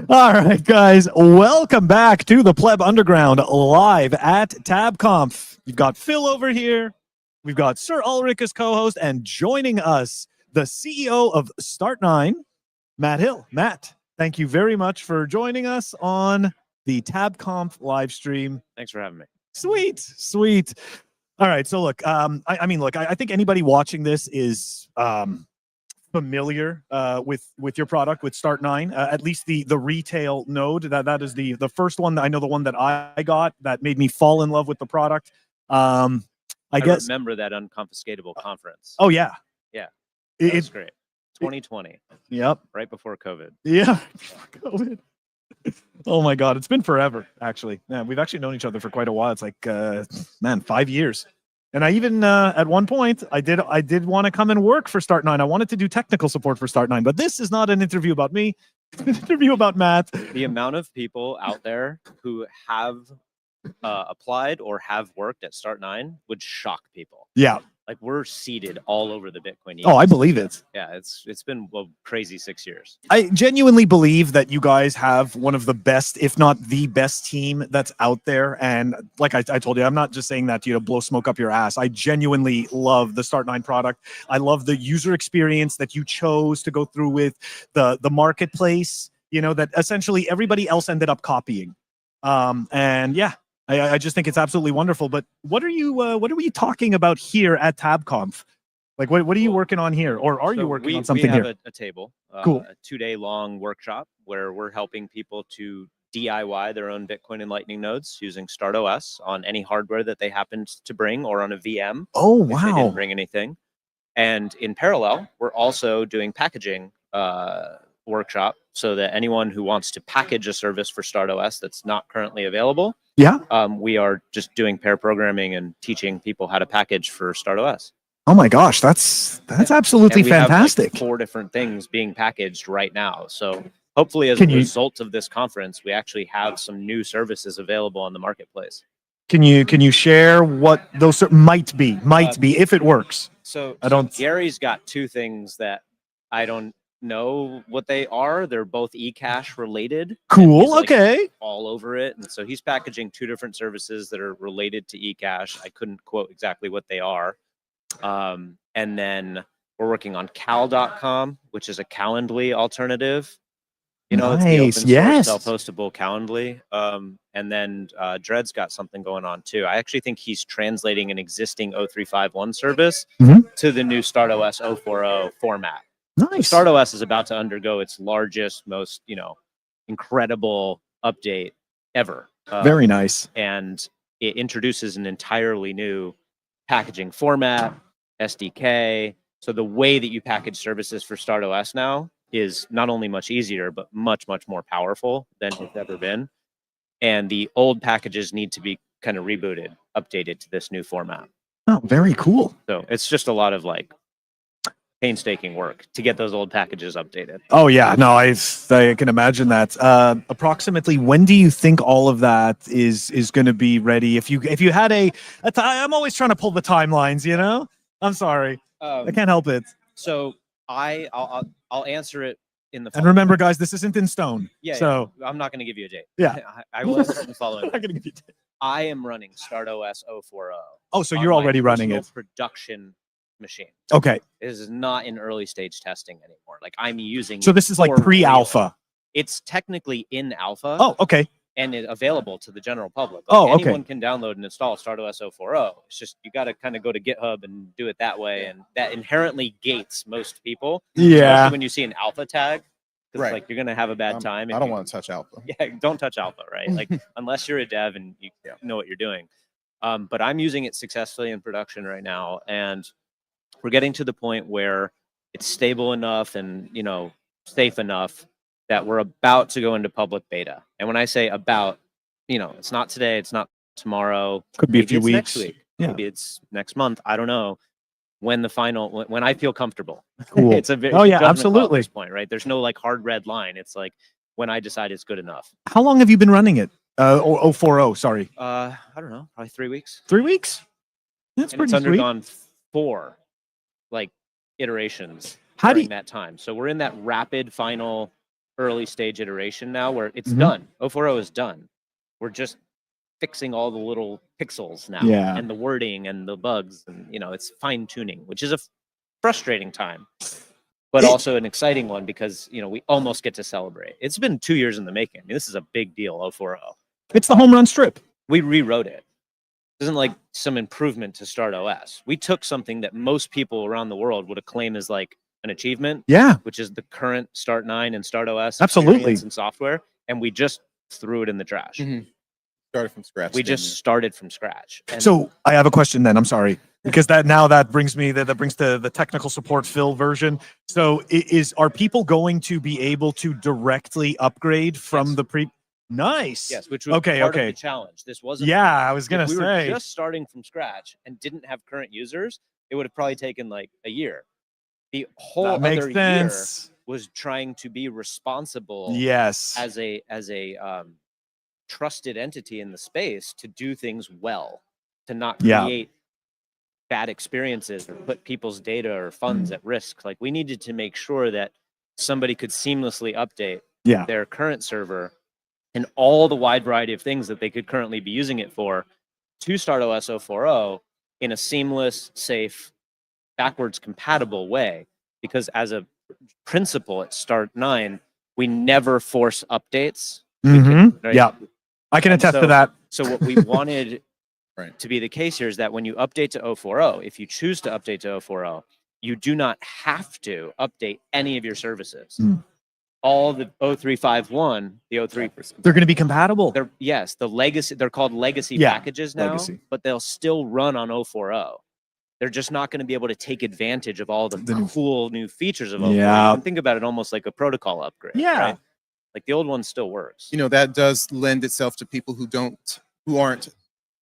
All right, guys, welcome back to the Pleb Underground live at Tabconf. You've got Phil over here. We've got Sir Ulrich as co-host, and joining us, the CEO of Start9, Matt Hill. Matt, thank you very much for joining us on the Tabconf live stream. Thanks for having me. Sweet, sweet. All right, so look, I think anybody watching this is familiar with your product, with Start9, at least the retail node. That is the first one. I know the one that I got that made me fall in love with the product. I guess remember that unconfiscatable conference. Oh yeah, yeah, it's great. 2020. Yep, right before COVID. Yeah, COVID. Oh my God, it's been forever. Actually, man, we've actually known each other for quite a while. It's like, man, 5 years. And I even at one point I did want to come and work for Start9. I wanted to do technical support for Start9, but this is not an interview about me. It's an interview about Matt. The amount of people out there who have applied or have worked at Start9 would shock people. Yeah. Like, we're seated all over the Bitcoin ecosystem. Oh, I believe it. Yeah, it's been a crazy 6 years. I genuinely believe that you guys have one of the best, if not the best team that's out there. And like I told you, I'm not just saying that to you to blow smoke up your ass. I genuinely love the Start9 product. I love the user experience that you chose to go through with, the marketplace, you know, that essentially everybody else ended up copying. And yeah, I just think it's absolutely wonderful. But what are you talking about here at Tabconf? Like, what are you working on here, or are you working on something here? We have a table, cool. A 2-day-long workshop where we're helping people to DIY their own Bitcoin and Lightning nodes using StartOS on any hardware that they happened to bring, or on a VM. Oh wow! If they didn't bring anything. And in parallel, we're also doing packaging workshop, so that anyone who wants to package a service for StartOS that's not currently available, yeah, we are just doing pair programming and teaching people how to package for StartOS. Oh my gosh, that's absolutely fantastic. Have, like, 4 different things being packaged right now. So hopefully, as a result of this conference, we actually have some new services available on the marketplace. Can you share what those might be if it works? So Gary's got 2 things that I don't know what they are. They're both eCash related. Cool. Okay. All over it. And so he's packaging 2 different services that are related to eCash. I couldn't quote exactly what they are. And then we're working on cal.com, which is a Calendly alternative. You know, nice. It's the open source self-hostable Calendly. And then Dred's got something going on too. I actually think he's translating an existing 0351 service to the new StartOS 040 format. Nice. So StartOS is about to undergo its largest, most, incredible update ever. Very nice. And it introduces an entirely new packaging format, SDK. So the way that you package services for StartOS now is not only much easier, but much, much more powerful than it's ever been. And the old packages need to be kind of rebooted, updated to this new format. Oh, very cool. So it's just a lot of painstaking work to get those old packages updated. Oh yeah, no, I can imagine that. Approximately when do you think all of that is going to be ready? If you had I'm always trying to pull the timelines, you know. I'm sorry, I can't help it. So I'll answer it in the. And remember, guys, this isn't in stone. Yeah. So yeah, I'm not going to give you a date. Yeah. I will answer it in the following. I'm not going to give you a date. I am running StartOS 040. Oh, so you're already running it. Production machine. Okay. It is not in early stage testing anymore. Like, I'm using. So this is like pre-alpha. It's technically in alpha. Oh, okay. And it's available to the general public. Oh, okay. Anyone can download and install StartOS 040. It's just you got to kind of go to GitHub and do it that way, and that inherently gates most people. Yeah. Especially when you see an alpha tag, right? Like, you're gonna have a bad time. I don't want to touch alpha. Yeah, don't touch alpha, right? Like, unless you're a dev and you know what you're doing. But I'm using it successfully in production right now, and we're getting to the point where it's stable enough and safe enough that we're about to go into public beta. And when I say about, it's not today, it's not tomorrow. Could be a few weeks. Next week. Yeah. Maybe it's next month. I don't know. When I feel comfortable. Cool. It's a very absolutely. At this point, right? There's no hard red line. It's like when I decide it's good enough. How long have you been running it? 040, sorry. I don't know, probably 3 weeks. 3 weeks? That's and pretty it's undergone 4 iterations during that time. So we're in that rapid final early stage iteration now where it's Mhm. done. 040 is done. We're just fixing all the little pixels now, Yeah. and the wording and the bugs, and it's fine tuning, which is a frustrating time, but also an exciting one because we almost get to celebrate. It's been 2 years in the making. I mean, this is a big deal. 040. It's the home run strip. We rewrote it. It isn't like some improvement to Start OS. We took something that most people around the world would acclaim as like an achievement, Yeah. which is the current Start9 and Start OS Absolutely. experience and software, and we just threw it in the trash. Started from scratch. We just started from scratch. And So I have a question then. I'm sorry, because that brings me that brings the technical support Phil version. So are people going to be able to directly upgrade from Yes. the pre? Nice. yes, which was part of the challenge. This wasn't. Yeah, I was gonna if we say. were just starting from scratch and didn't have current users, it would have probably taken like a year. The whole That makes other sense. year was trying to be responsible Yes. as a trusted entity in the space to do things well, to not create bad experiences or put people's data or funds at risk. Like we needed to make sure that somebody could seamlessly update their current server and all the wide variety of things that they could currently be using it for to Start OS 040 in a seamless, safe, backwards compatible way. Because as a principle at Start9, we never force updates. Mm-hmm. Right? Yeah, I can attest to that. So what we wanted Right. to be the case here is that when you update to 040, if you choose to update to 040, you do not have to update any of your services. All the 0351, the 03, They're going to be compatible. the legacy, they're called legacy packages now, but they'll still run on 040. They're just not going to be able to take advantage of all the cool new features of 040. You can think about it almost like a protocol upgrade. Right? Like the old one still works. That does lend itself to people who aren't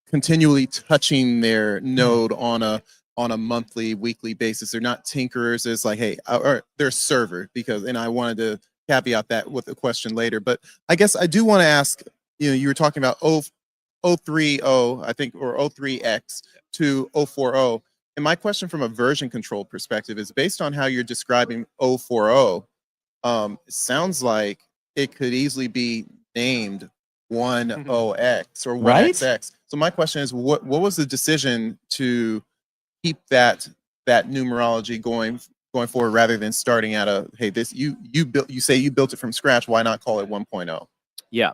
continually touching their node on a monthly, weekly basis. They're not tinkerers. It's like, hey, or they're a server and I wanted to caveat that with a question later. But I guess I do want to ask, you were talking about 030, I think, or 03X to 040. And my question from a version control perspective is based on how you're describing 040, it sounds like it could easily be named 10X or 1XX. So my question is, what was the decision to keep that numerology going forward rather than starting at hey, this you say you built it from scratch, why not call it 1.0? Yeah.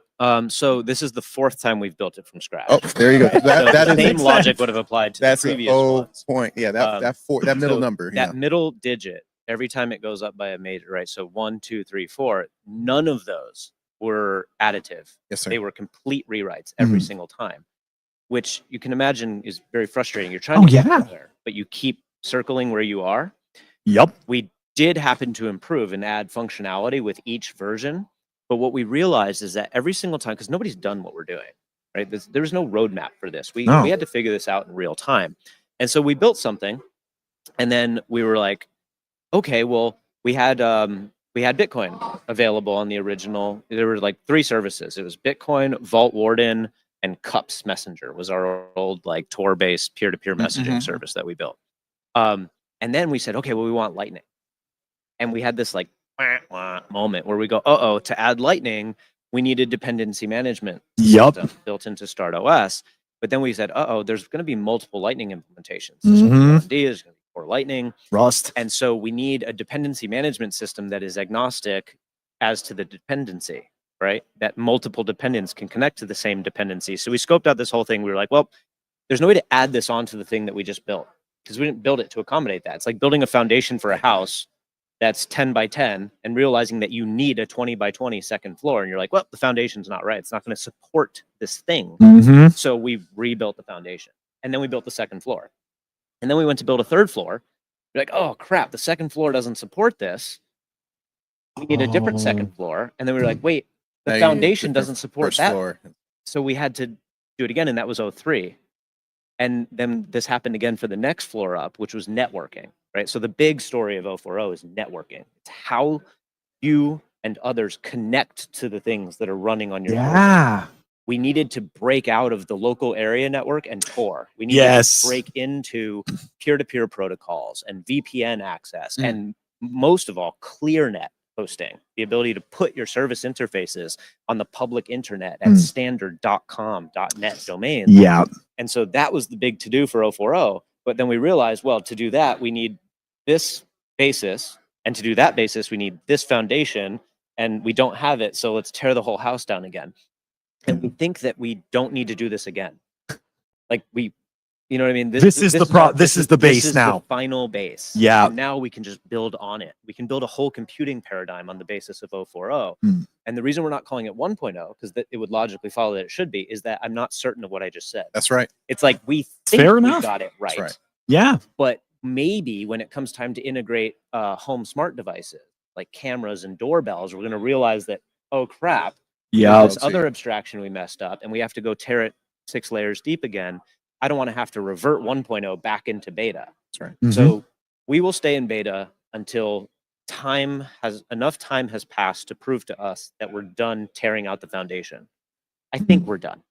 So this is the 4th time we've built it from scratch. Oh, there you go. That the same logic would have applied to the previous ones. Point. Yeah, that middle number. That middle digit, every time it goes up by a major, right? So 1, 2, 3, 4. None of those were additive. Yes, sir. They were complete rewrites every single time, which you can imagine is very frustrating. You're trying to get there, but you keep circling where you are. Yep. We did happen to improve and add functionality with each version. But what we realized is that every single time, because nobody's done what we're doing, right? There was no roadmap for this. We had to figure this out in real time. And so we built something, and then we were like, okay, well, we had Bitcoin available on the original. There were like 3 services. It was Bitcoin, Vault Warden, and Cups Messenger was our old like Tor-based peer-to-peer messaging service that we built. And then we said, okay, well, we want Lightning. And we had this like moment where we go, to add Lightning, we needed dependency management system built into Start OS. But then we said, there's going to be multiple Lightning implementations. There's going to be for Lightning, Rust. And so we need a dependency management system that is agnostic as to the dependency, right? That multiple dependents can connect to the same dependency. So we scoped out this whole thing. We were like, well, there's no way to add this onto the thing that we just built because we didn't build it to accommodate that. It's like building a foundation for a house that's 10 by 10 and realizing that you need a 20 by 20 second floor. And you're like, well, the foundation's not right. It's not going to support this thing. So we rebuilt the foundation and then we built the second floor. And then we went to build a third floor. We're like, oh crap, the second floor doesn't support this. We need a different second floor. And then we were like, wait, the foundation doesn't support that. Floor. So we had to do it again. And that was 03. And then this happened again for the next floor up, which was networking, right? So the big story of 040 is networking. It's how you and others connect to the things that are running on your board. We needed to break out of the local area network and Tor. We needed to break into peer-to-peer protocols and VPN access and most of all, ClearNet hosting, the ability to put your service interfaces on the public internet at standard .com, .net domains. Yeah. And so that was the big to do for 040. But then we realized, well, to do that, we need this basis. And to do that basis, we need this foundation. And we don't have it. So let's tear the whole house down again. And we think that we don't need to do this again. Like you know what I mean? This is the base now. The final base. Yeah. And now we can just build on it. We can build a whole computing paradigm on the basis of 040. And the reason we're not calling it 1.0, because it would logically follow that it should be, is that I'm not certain of what I just said. That's right. It's like we think Fair we enough. got it right. That's right. Yeah. But maybe when it comes time to integrate home smart devices like cameras and doorbells, we're going to realize that, oh crap, Yeah. this other abstraction we messed up, and we have to go tear it 6 layers deep again. I don't want to have to revert 1.0 back into beta. That's right. Mhm. So we will stay in beta until enough time has passed to prove to us that we're done tearing out the foundation. I think we're done.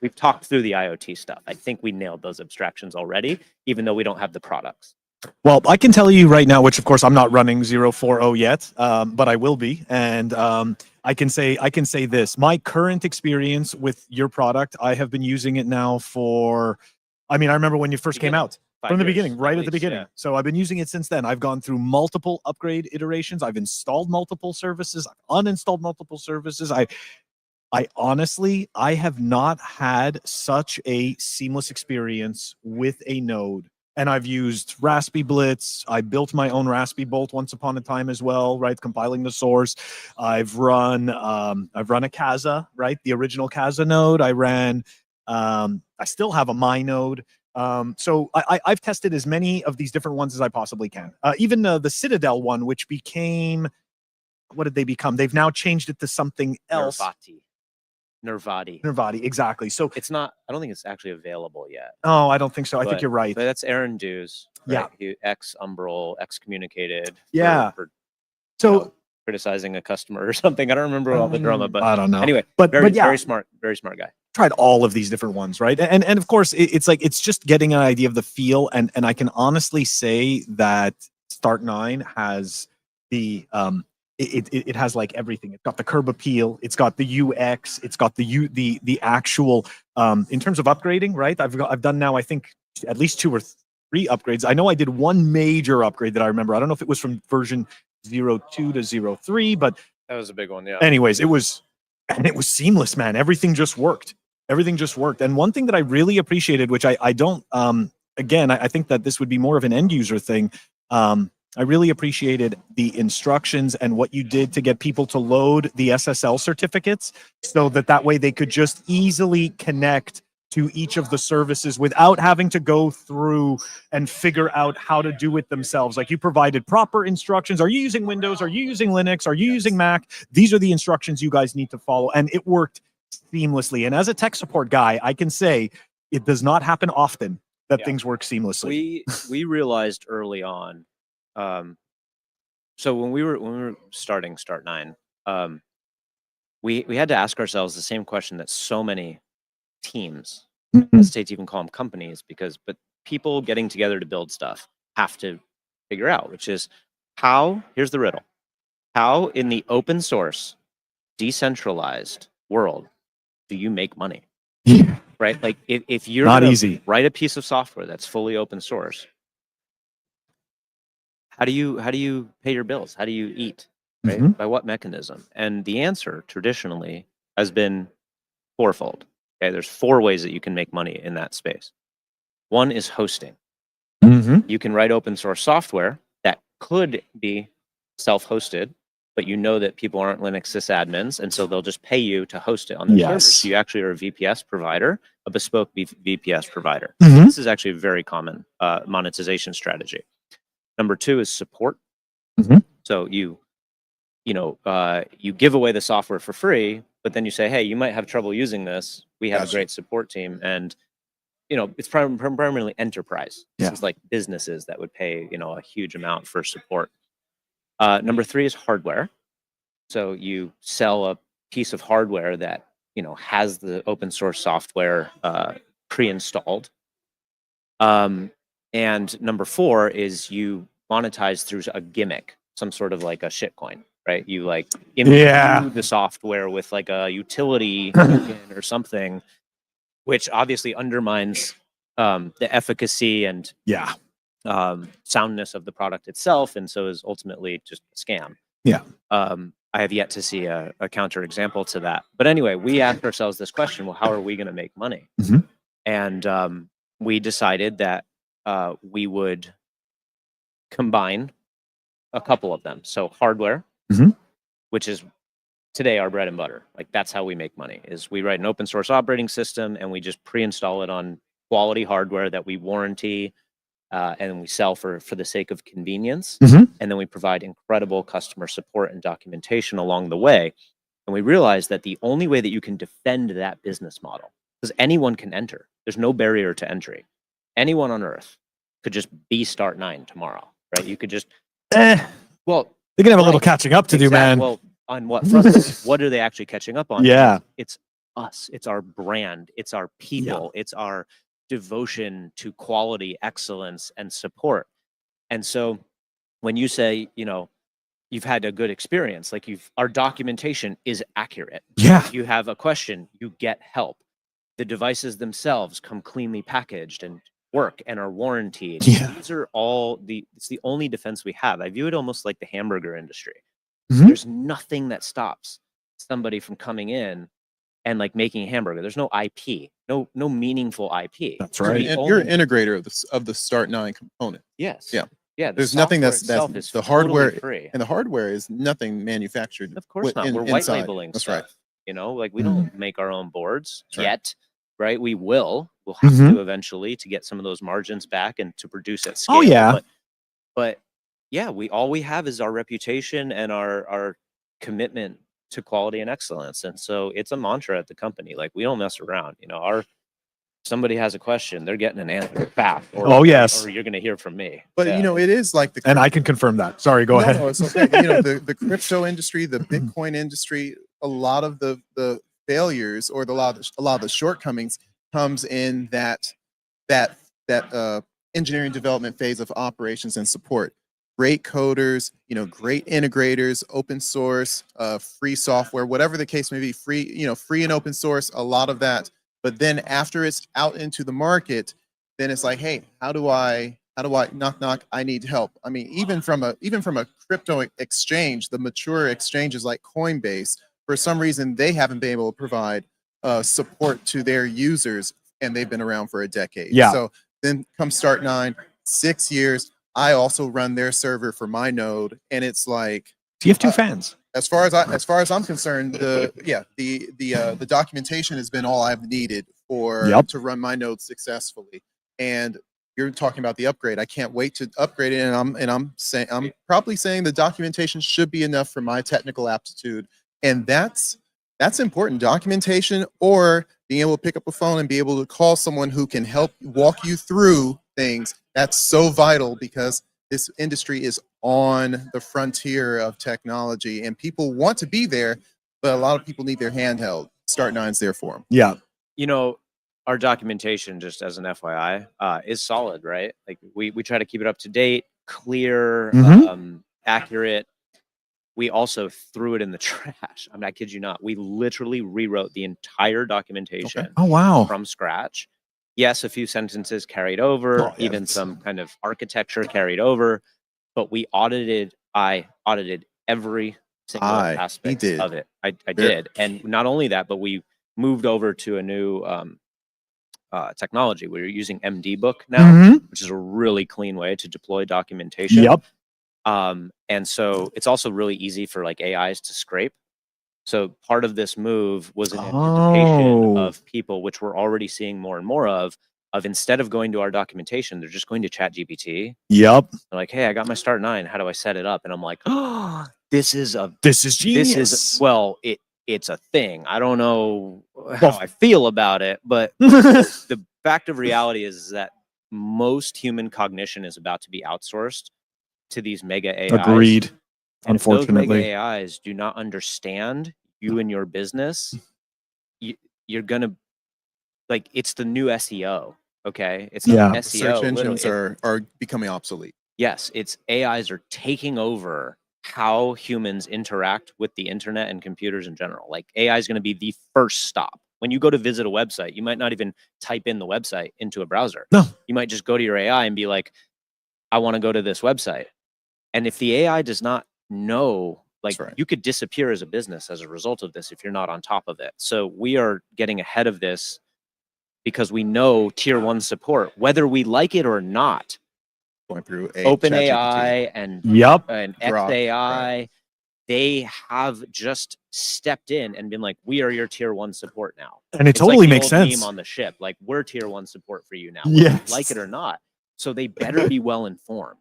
We've talked through the IoT stuff. I think we nailed those abstractions already, even though we don't have the products. Well, I can tell you right now, which of course I'm not running 040 yet, but I will be. And I can say this: my current experience with your product, I have been using it now for, I remember when you first came out. From the beginning, right at the beginning. Yeah. So I've been using it since then. I've gone through multiple upgrade iterations. I've installed multiple services. I've uninstalled multiple services. I honestly, I have not had such a seamless experience with a node. And I've used Raspberry Blitz. I built my own Raspberry Bolt once upon a time as well, right? Compiling the source. I've run a Casa, right? The original Casa node. I ran. I still have a My node. So I've tested as many of these different ones as I possibly can. Even the Citadel one, which became, what did they become? They've now changed it to something else. Nervati, exactly. So it's not, I don't think it's actually available yet. Oh, I don't think so. I think you're right. But that's Aaron Dews. Right? Yeah. Ex-Umbrel, excommunicated. Yeah. For criticizing a customer or something. I don't remember all the drama, but I don't know. Anyway, but yeah. Very smart guy. Tried all of these different ones, right? And of course, it's just getting an idea of the feel. And I can honestly say that Start9 has the it has like everything. It's got the curb appeal, it's got the UX, it's got the actual in terms of upgrading, right? I've done now, I think, at least 2 or 3 upgrades. I know I did one major upgrade that I remember. I don't know if it was from version 02 to 03, but that was a big one. Yeah. Anyways, it was seamless, man. Everything just worked. And one thing that I really appreciated, which I don't again, I think that this would be more of an end user thing. I really appreciated the instructions and what you did to get people to load the SSL certificates so that way they could just easily connect to each of the services without having to go through and figure out how to do it themselves. Like, you provided proper instructions. Are you using Windows? Are you using Linux? Are you using Mac? These are the instructions you guys need to follow. And it worked seamlessly. And as a tech support guy, I can say it does not happen often that things work seamlessly. We realized early on, so when we were starting Start9, we had to ask ourselves the same question that so many teams, the states even call them companies, but people getting together to build stuff have to figure out, which is here's the riddle: how in the open source, decentralized world do you make money? Yeah. Right? Like, if you're not easy, write a piece of software that's fully open source, how do you pay your bills? How do you eat? Right? By what mechanism? And the answer traditionally has been fourfold. Okay, there's 4 ways that you can make money in that space. One is hosting. You can write open source software that could be self-hosted, but you know that people aren't Linux sysadmins, and so they'll just pay you to host it on their servers. So you actually are a VPS provider, a bespoke VPS provider. This is actually a very common monetization strategy. Number 2 is support. So you give away the software for free, but then you say, hey, you might have trouble using this. We have a great support team. And, it's primarily enterprise. This is like businesses that would pay, a huge amount for support. Number 3 is hardware. So you sell a piece of hardware that, has the open source software pre-installed. And number 4 is you monetize through a gimmick, some sort of like a shitcoin, right? You like imbue the software with like a utility token or something, which obviously undermines the efficacy and soundness of the product itself, and so is ultimately just a scam. I have yet to see a counter example to that. But anyway, we asked ourselves this question: well, how are we going to make money? And we decided that we would combine a couple of them. So hardware, which is today our bread and butter. Like that's how we make money. Is we write an open source operating system and we just pre-install it on quality hardware that we warranty. And we sell for the sake of convenience. And then we provide incredible customer support and documentation along the way. And we realized that the only way that you can defend that business model, because anyone can enter, there's no barrier to entry. Anyone on earth could just be Start9 tomorrow, right? You could just, well, they're gonna have a little catching up to do, man. Well, on what front? What are they actually catching up on? It's us. It's our brand. It's our people. It's our devotion to quality, excellence, and support. And so when you say, you know, you've had a good experience, like our documentation is accurate. If you have a question, you get help. The devices themselves come cleanly packaged and work and are warranted. These are all it's the only defense we have. I view it almost like the hamburger industry. There's nothing that stops somebody from coming in and like making a hamburger. There's no IP, no meaningful IP. That's right. You're an integrator of the Start9 component. Yes. Yeah. There's nothing that's the hardware free. And the hardware is nothing manufactured. Of course not. We're white labeling That's stuff. right. You know, like we don't make our own boards yet, right? We'll have to eventually to get some of those margins back and to produce at scale. But yeah, all we have is our reputation and our commitment to quality and excellence. And so it's a mantra at the company. Like we don't mess around. You know, somebody has a question, they're getting an answer fast. Or you're going to hear from me. But you know, it is like and I can confirm that. Sorry, go ahead. No, it's okay. You know, the crypto industry, the Bitcoin industry, a lot of the failures or a lot of the shortcomings comes in that engineering development phase of operations and support. Great coders, you know, great integrators, open source, free software, whatever the case may be, free and open source, a lot of that. But then after it's out into the market, then it's like, hey, how do I knock, I need help. I mean, even from a crypto exchange, the mature exchanges like Coinbase, for some reason, they haven't been able to provide support to their users, and they've been around for a decade. So then comes Start9, 6 years. I also run their server for my node, and it's like, do you have two fans? As far as I'm concerned, the documentation has been all I've needed to run my node successfully. And you're talking about the upgrade. I can't wait to upgrade it, and I'm probably saying the documentation should be enough for my technical aptitude, and that's important. Documentation, or being able to pick up a phone and be able to call someone who can help walk you through things. That's so vital because this industry is on the frontier of technology, and people want to be there, but a lot of people need their handheld. Start9's there for them. You know, our documentation, just as an FYI, is solid, right? Like we try to keep it up to date, clear, accurate. We also threw it in the trash. I kid you not. We literally rewrote the entire documentation from scratch. Yes, a few sentences carried over, even some kind of architecture carried over, but I audited every single aspect of it. I did. And not only that, but we moved over to a new technology. We're using MD Book now, which is a really clean way to deploy documentation. And so it's also really easy for like AIs to scrape. So part of this move was an anticipation of people, which we're already seeing more and more of instead of going to our documentation, they're just going to ChatGPT. They're like, hey, I got my Start9. How do I set it up? And I'm like, oh, this is genius. It's a thing. I don't know how I feel about it, but the fact of reality is that most human cognition is about to be outsourced to these mega AIs. Agreed. And unfortunately, if those mega AIs do not understand you and your business, you're gonna like it's the new SEO. Okay, it's not SEO. Search engines are becoming obsolete. Yes, it's AIs are taking over how humans interact with the internet and computers in general. Like AI is going to be the first stop. When you go to visit a website, you might not even type in the website into a browser. No. You might just go to your AI and be like, I want to go to this website. And if the AI does not know, like, That's right. you could disappear as a business as a result of this if you're not on top of it. So we are getting ahead of this because we know tier 1 support, whether we like it or not. Going through OpenAI and Grok, XAI, they have just stepped in and been like, we are your tier 1 support now. and it It's totally like the makes old sense. meme on the ship, like, we're tier 1 support for you now, whether you like it or not. So they better be well informed.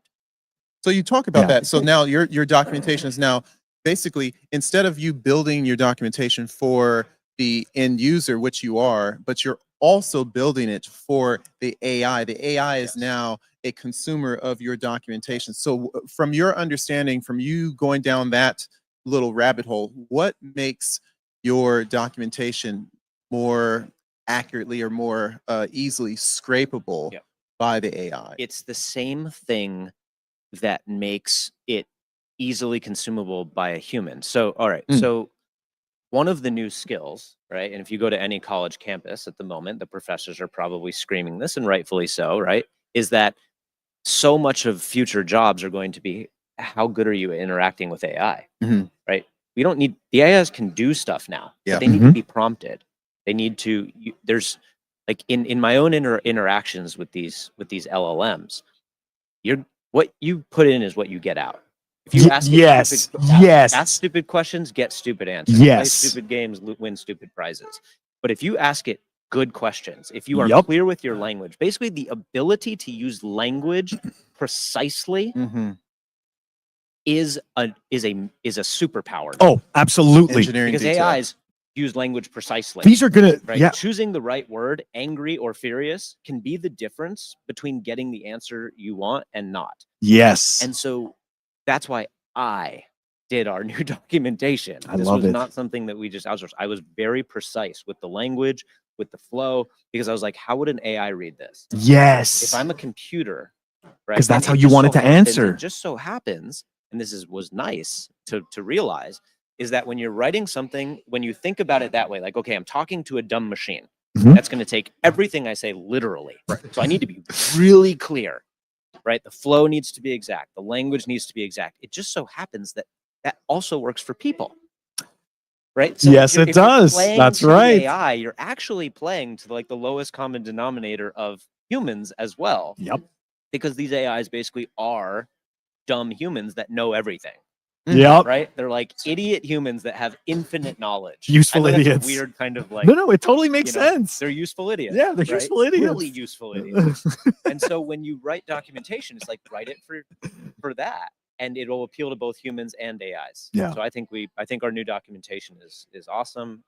So you talk about Yeah. that. So now your documentation is now basically, instead of you building your documentation for the end user, which you are, but you're also building it for the AI. The AI is now a consumer of your documentation. So from your understanding, from you going down that little rabbit hole, what makes your documentation more accurately or more easily scrapable by the AI? It's the same thing that makes it easily consumable by a human. So, all right. So one of the new skills, right? And if you go to any college campus at the moment, the professors are probably screaming this, and rightfully so, right? Is that so much of future jobs are going to be, how good are you at interacting with AI, right? We don't need, the AIs can do stuff now, but they need to be prompted. They need to, there's like in my own interactions with these LLMs, what you put in is what you get out. If you ask stupid questions, get stupid answers. Play stupid games, win stupid prizes. But if you ask it good questions, if you are clear with your language, basically the ability to use language precisely is a superpower. Oh, absolutely. Engineering because detail. AIs use language precisely. These are gonna Choosing the right word, angry or furious, can be the difference between getting the answer you want and not. Yes. And so that's why I did our new documentation. This was not something that we just outsourced. I was very precise with the language, with the flow, because I was like, how would an AI read this? Yes. If I'm a computer, right? Because that's how you want it to answer. It just so happens, and this was nice to realize, is that when you're writing something, when you think about it that way, like, okay, I'm talking to a dumb machine. That's going to take everything I say literally. So I need to be really clear, right? The flow needs to be exact. The language needs to be exact. It just so happens that that also works for people, right? So yes, it does. That's right. AI, you're actually playing to like the lowest common denominator of humans as well. Yep. Because these AIs basically are dumb humans that know everything. Yep. Right? They're like idiot humans that have infinite knowledge. Useful I know idiots. That's a weird kind of like. No, it totally makes sense. They're useful idiots. Yeah, they're right? useful idiots. Really useful idiots. And so when you write documentation, it's like write it for that, and it'll appeal to both humans and AIs. Yeah. So I think our new documentation is awesome.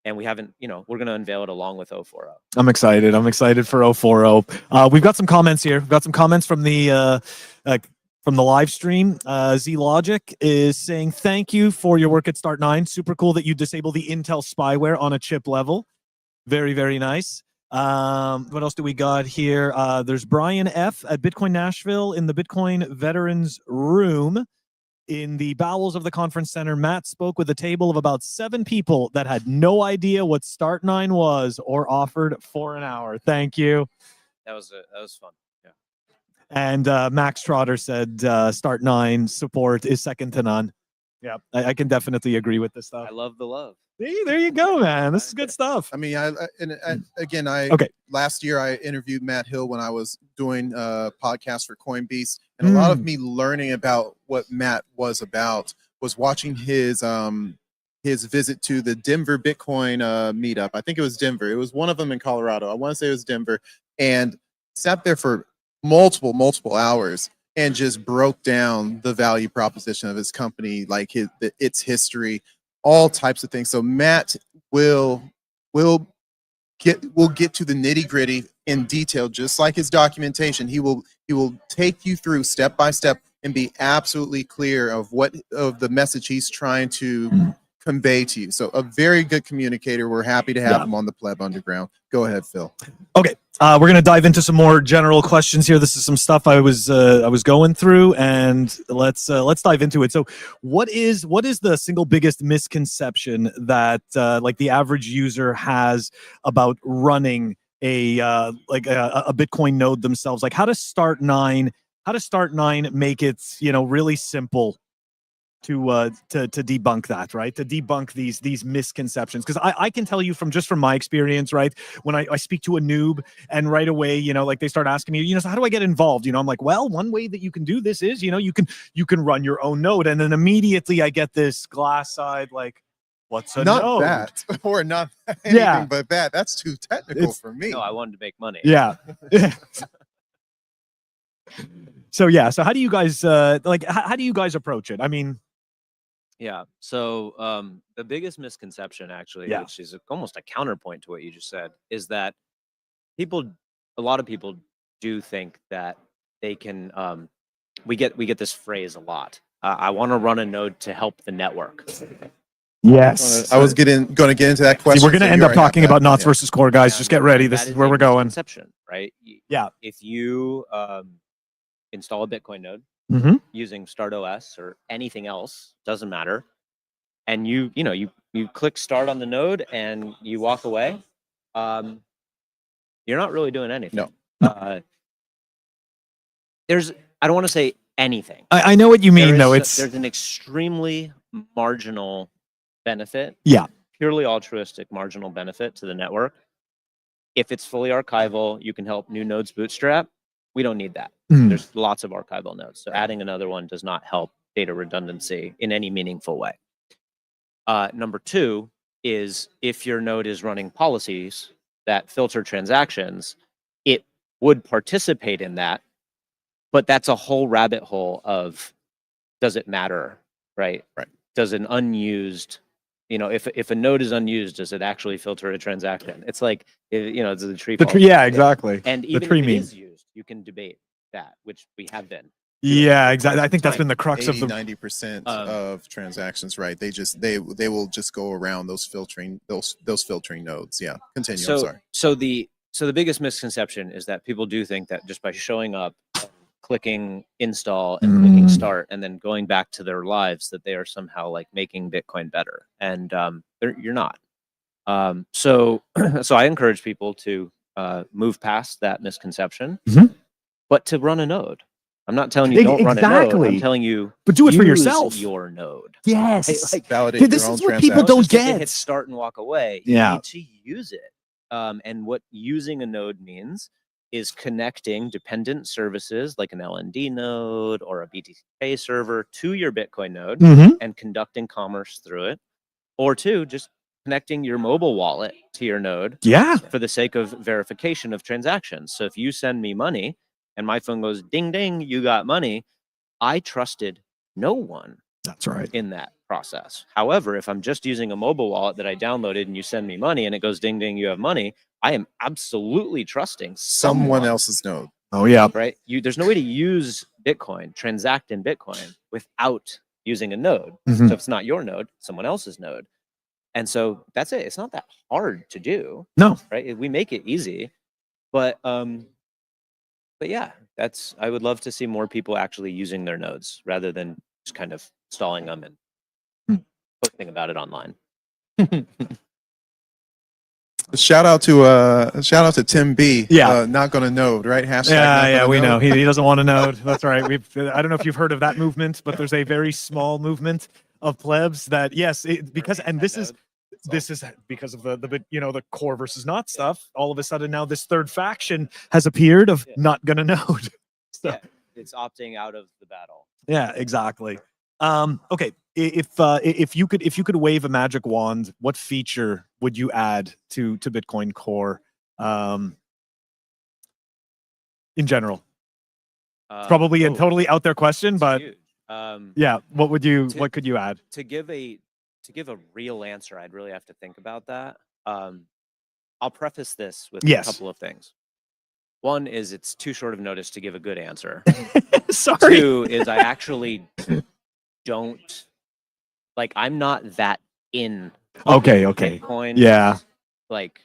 And we haven't, we're going to unveil it along with 040. I'm excited. I'm excited for 040. We've got some comments here. We've got some comments from the live stream. Z Logic is saying, thank you for your work at Start9. Super cool that you disable the Intel spyware on a chip level. Very, very nice. What else do we got here? There's Brian F. at Bitcoin Nashville in the Bitcoin Veterans Room. In the bowels of the conference center, Matt spoke with a table of about 7 people that had no idea what Start9 was or offered for an hour. Thank you. That was fun. Yeah. And Max Trotter said Start9 support is second to none. Yeah, I can definitely agree with this stuff. I love the love. See, there you go, man. This is good stuff. I mean, last year I interviewed Matt Hill when I was doing a podcast for Coinbase, and a lot of me learning about what Matt was about was watching his visit to the Denver Bitcoin meetup. I think it was Denver. It was one of them in Colorado. I want to say it was Denver, and sat there for multiple hours and just broke down the value proposition of his company, like its history, all types of things. So Matt will get to the nitty-gritty in detail, just like his documentation. He will take you through step by step and be absolutely clear of the message he's trying to convey to you. So a very good communicator. We're happy to have him on the Pleb Underground. Go ahead, Phil. Okay. We're gonna dive into some more general questions here. This is some stuff I was going through, and let's dive into it. So, what is the single biggest misconception that like the average user has about running a Bitcoin node themselves? Like, how does Start9 make it really simple to debunk that, right? To debunk these misconceptions, because I can tell you from my experience, right? When I speak to a noob and right away, like they start asking me, so how do I get involved? I'm like, well, one way that you can do this is, you can run your own node, and then immediately I get this glass-eyed like, what's a not node? that or not anything but that. That's too technical for me. No, I wanted to make money. Yeah. So how do you guys how do you guys approach it? I mean, yeah. So the biggest misconception, actually, which is almost a counterpoint to what you just said, is that a lot of people do think that they can. We get this phrase a lot. I want to run a node to help the network. Yes. I was going to get into that question. See, we're going to end up talking about knots versus core, guys. Just get ready. This is where we're going. Misconception, right? Yeah. If you install a Bitcoin node using StartOS or anything else, doesn't matter, and you click start on the node and you walk away, you're not really doing anything. No. I don't want to say anything. I know what you mean, though. There's an extremely marginal benefit. Yeah. Purely altruistic marginal benefit to the network. If it's fully archival, you can help new nodes bootstrap. We don't need that. There's lots of archival nodes. So adding another one does not help data redundancy in any meaningful way. Number two is if your node is running policies that filter transactions, it would participate in that, but that's a whole rabbit hole of, does it matter, right? Right. Does an unused, if a node is unused, does it actually filter a transaction? It's like, it's the tree. Yeah, exactly. And even if it is used, you can debate that, which we have been. Yeah, exactly. I think that's been the crux of the 90% of transactions, right? They will just go around those filtering nodes. Yeah. Continue. I'm sorry. So the biggest misconception is that people do think that just by showing up, clicking install and clicking start, and then going back to their lives, that they are somehow like making Bitcoin better, and you're not. So I encourage people to move past that misconception, but to run a node. I'm not telling you don't run a node. I'm telling you, but do it for yourself. Your node. Yes. Like, validate this your is own what people don't get. Hit start and walk away. You need to use it. And what using a node means is connecting dependent services like an LND node or a BTK server to your Bitcoin node and conducting commerce through it, or two, just connecting your mobile wallet to your node for the sake of verification of transactions. So if you send me money and my phone goes ding ding, you got money, I trusted no one. That's right. In that process. However, if I'm just using a mobile wallet that I downloaded and you send me money and it goes ding ding, you have money, I am absolutely trusting someone else's node. Oh yeah. Right? There's no way to use Bitcoin, transact in Bitcoin without using a node. So if it's not your node, someone else's node. And so that's it. It's not that hard to do. No. Right? We make it easy. But yeah, I would love to see more people actually using their nodes rather than just kind of stalling them and posting about it online. Shout out to Tim B. Yeah. Not gonna node, right? Hashtag yeah, we know. He doesn't want to node. That's right. I don't know if you've heard of that movement, but there's a very small movement of plebs that this is because of the core versus not stuff. All of a sudden now this third faction has appeared of not gonna node. So, it's opting out of the battle. Yeah, exactly. Okay, if you could wave a magic wand, what feature would you add to Bitcoin Core in general? Probably a totally out there question, but yeah, what could you add? To give a real answer, I'd really have to think about that. I'll preface this with a couple of things. One is it's too short of notice to give a good answer. Sorry. Two is I actually don't I'm not that in okay Bitcoin. Yeah, like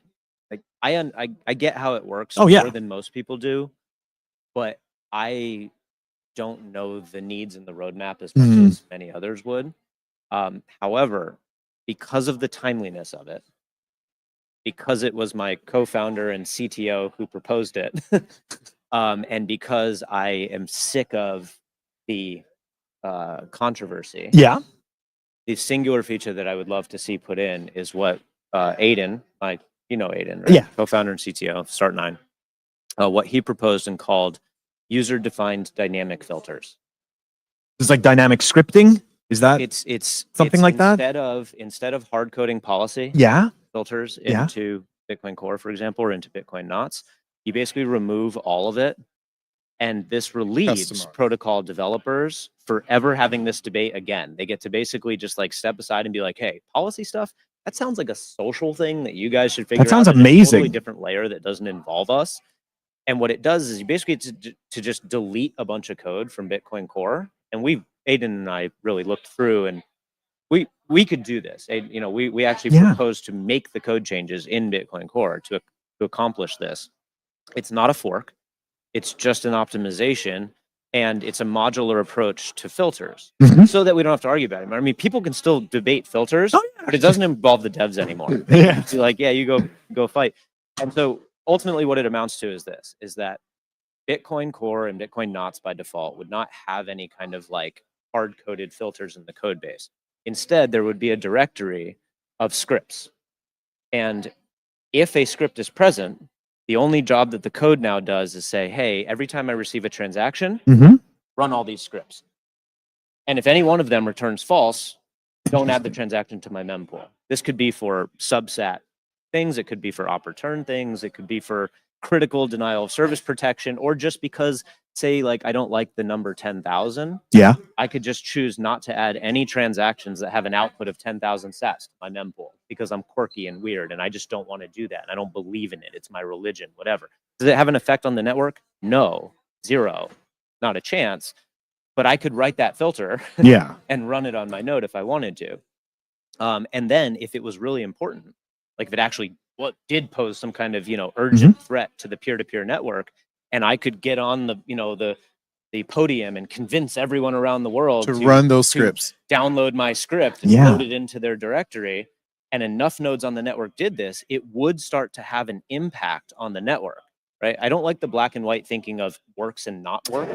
I get how it works Oh, yeah. more than most people do, but I don't know the needs in the roadmap as much as many others would. However, because of the timeliness of it, because it was my co-founder and CTO who proposed it, and because I am sick of the controversy, Yeah. the singular feature that I would love to see put in is what Aiden, Aiden, right? Yeah. Co-founder and CTO of Start9, what he proposed and called user-defined dynamic filters. It's like dynamic scripting. Is that it's something like that? Instead of hard coding policy Yeah. filters Yeah. into Bitcoin Core, for example, or into Bitcoin Knots, you basically remove all of it. And this relieves Customize. protocol developers forever having this debate again. They get to basically just like step aside and be like, hey, policy stuff, that sounds like a social thing that you guys should figure out. That sounds at a amazing. totally different layer that doesn't involve us. And what it does is you basically get to just delete a bunch of code from Bitcoin Core. And Aiden and I really looked through, and we could do this. We actually proposed to make the code changes in Bitcoin Core to accomplish this. It's not a fork. It's just an optimization, and it's a modular approach to filters, so that we don't have to argue about it. I mean, people can still debate filters, but it doesn't involve the devs anymore. Yeah. Be like, yeah, you go fight. And so ultimately what it amounts to is that Bitcoin Core and Bitcoin Knots by default would not have any kind of like hard-coded filters in the code base. Instead, there would be a directory of scripts. And if a script is present, the only job that the code now does is say, hey, every time I receive a transaction, run all these scripts. And if any one of them returns false, don't add the transaction to my mempool. This could be for subsat things. It could be for op return things. It could be for critical denial of service protection, or just because, say, like I don't like the number 10,000. Yeah. I could just choose not to add any transactions that have an output of 10,000 sats to my mempool because I'm quirky and weird and I just don't want to do that. And I don't believe in it. It's my religion, whatever. Does it have an effect on the network? No, zero, not a chance. But I could write that filter and run it on my node if I wanted to. And then if it was really important, like if it actually did pose some kind of, urgent threat to the peer-to-peer network, and I could get on the podium and convince everyone around the world to run those scripts, download my script and load it into their directory, and enough nodes on the network did this, it would start to have an impact on the network, right? I don't like the black and white thinking of works and not work,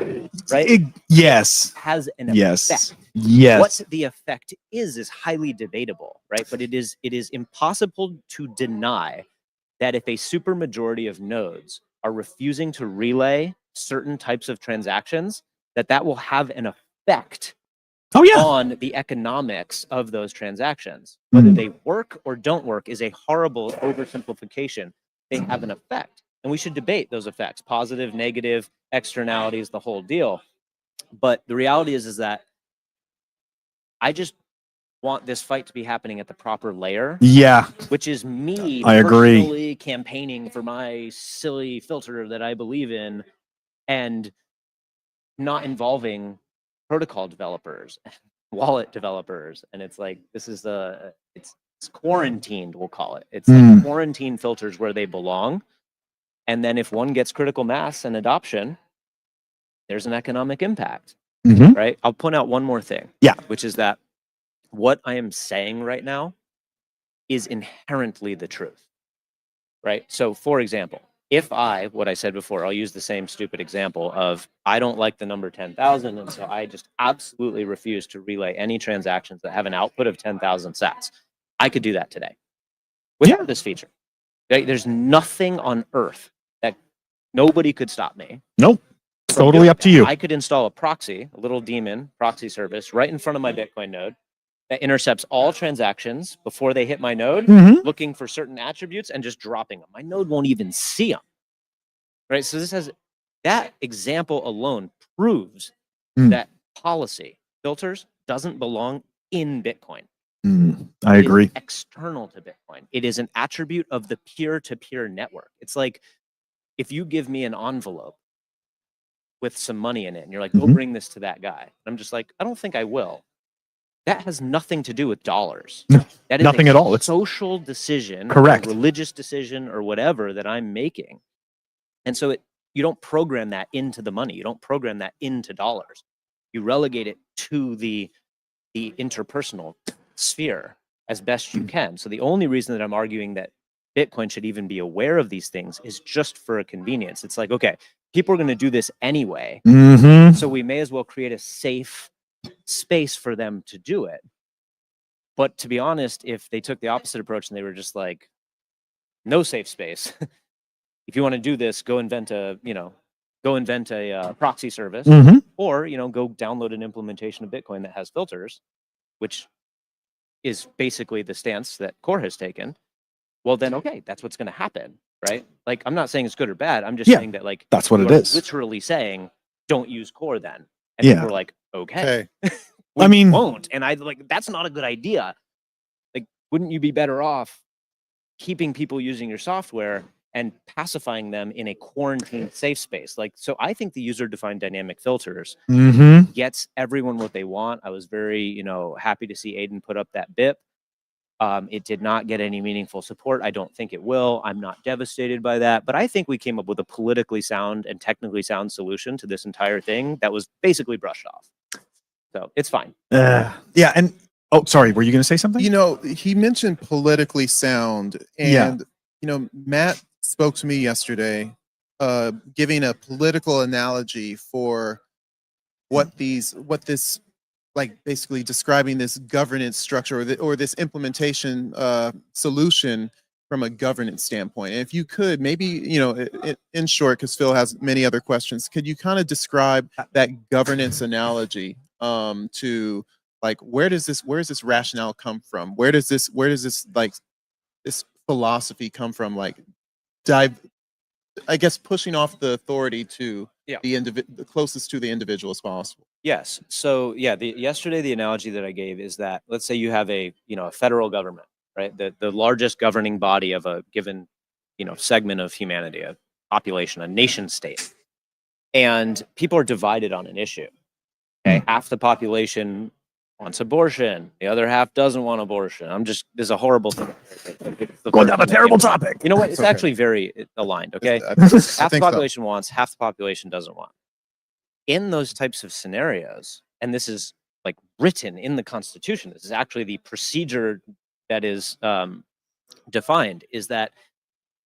right? Yes. It has an Yes. effect. Yes. What the effect is highly debatable, right? But it is impossible to deny that if a supermajority of nodes are refusing to relay certain types of transactions, that will have an effect on the economics of those transactions. Whether they work or don't work is a horrible oversimplification. They have an effect, and we should debate those effects: positive, negative, externalities, the whole deal. But the reality is that I just want this fight to be happening at the proper layer. Yeah. Which is me personally campaigning for my silly filter that I believe in, and not involving protocol developers, wallet developers. And it's like, this is it's quarantined, we'll call it. It's like quarantine filters where they belong. And then if one gets critical mass and adoption, there's an economic impact, right? I'll point out one more thing, which is that what I am saying right now is inherently the truth, right? So for example, if what I said before, I'll use the same stupid example of, I don't like the number 10,000, and so I just absolutely refuse to relay any transactions that have an output of 10,000 sats. I could do that today without this feature. Right? There's nothing on earth that nobody could stop me. Nope. Totally up to you. I could install a proxy, a little daemon proxy service right in front of my Bitcoin node that intercepts all transactions before they hit my node, looking for certain attributes and just dropping them. My node won't even see them. Right? So that example alone proves that policy filters doesn't belong in Bitcoin. I agree. It is external to Bitcoin. It is an attribute of the peer-to-peer network. It's like if you give me an envelope with some money in it and you're like, go bring this to that guy. I'm just like, I don't think I will. that has nothing to do with dollars. No, That is nothing a at all. It's social decision, correct. a religious decision, or whatever that I'm making. And so you don't program that into the money. You don't program that into dollars. You relegate it to the interpersonal sphere as best you can. So the only reason that I'm arguing that Bitcoin should even be aware of these things is just for a convenience. It's like, okay, people are going to do this anyway. So we may as well create a safe space for them to do it. But to be honest, if they took the opposite approach and they were just like, no safe space, if you want to do this, go invent a proxy service, or, go download an implementation of Bitcoin that has filters, which is basically the stance that Core has taken. Well, then, okay, that's what's going to happen, right? Like, I'm not saying it's good or bad. I'm just saying that, like, that's what it you're is. literally saying, don't use Core then. And Yeah. people are like, okay. I mean, won't. And I like, that's not a good idea. Like, wouldn't you be better off keeping people using your software and pacifying them in a quarantined safe space? Like, so I think the user-defined dynamic filters gets everyone what they want. I was very, happy to see Aiden put up that BIP. It did not get any meaningful support. I don't think it will. I'm not devastated by that, but I think we came up with a politically sound and technically sound solution to this entire thing that was basically brushed off. So it's fine. Yeah. And oh, sorry, were you going to say something? He mentioned politically sound, and Matt spoke to me yesterday, giving a political analogy for what this, like, basically describing this governance structure or this implementation solution from a governance standpoint. And if you could maybe, in short, because Phil has many other questions, could you kind of describe that governance analogy to, like, where does this rationale come from? Where does this like this philosophy come from? Like, I guess pushing off the authority to the closest to the individual as possible. Yes. So yesterday the analogy that I gave is that, let's say you have a federal government, right? The largest governing body of a given segment of humanity, a population, a nation state, and people are divided on an issue. Okay, half the population wants abortion, the other half doesn't want abortion. This is a horrible thing. Going down a terrible topic. You know what? It's actually very aligned. Okay, half the population wants, half the population doesn't want. In those types of scenarios, and this is like written in the Constitution, this is actually the procedure that is defined, is that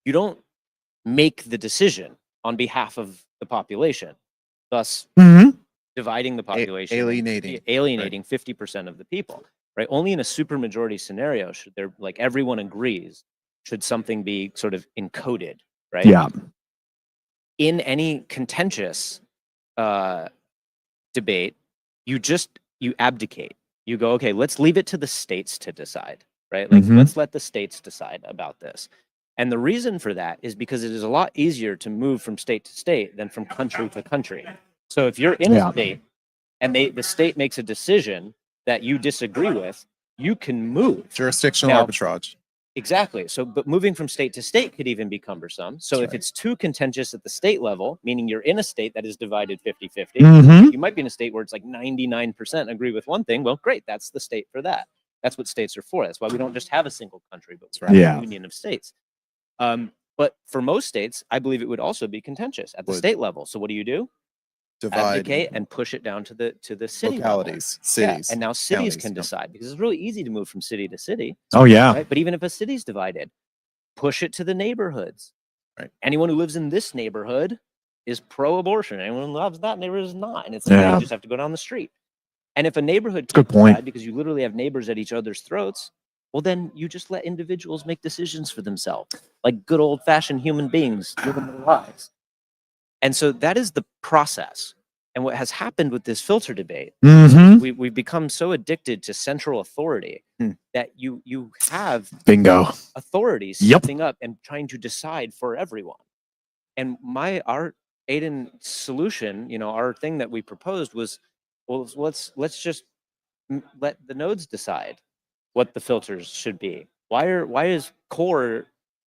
you don't make the decision on behalf of the population, thus dividing the population, alienating 50% of the people, right? Only in a supermajority scenario should there, like, everyone agrees, should something be sort of encoded, right? Yeah. In any contentious debate, you abdicate. You go, okay, let's leave it to the states to decide, right? Like, let's let the states decide about this. And the reason for that is because it is a lot easier to move from state to state than from country to country. So if you're in a state and the state makes a decision that you disagree with, you can move. Jurisdictional arbitrage. Exactly. So, but moving from state to state could even be cumbersome. So if it's too contentious at the state level, meaning you're in a state that is divided 50-50, you might be in a state where it's like 99% agree with one thing. Well, great. That's the state for that. That's what states are for. That's why we don't just have a single country, but we have a union of states. But for most states, I believe it would also be contentious at the state level. So what do? Advocate and push it down to the city localities, level. cities, and now cities can decide, because it's really easy to move from city to city. Oh yeah. Right? But even if a city's divided, push it to the neighborhoods. Right. Anyone who lives in this neighborhood is pro-abortion. Anyone who loves that neighborhood is not. And it's like, you just have to go down the street. And if a neighborhood can't decide, because you literally have neighbors at each other's throats, well, then you just let individuals make decisions for themselves, like good old-fashioned human beings living their lives. And so that is the process. And what has happened with this filter debate, we've become so addicted to central authority that you have authorities stepping up and trying to decide for everyone. And our Aiden solution, our thing that we proposed was, well, let's just let the nodes decide what the filters should be. Why is Core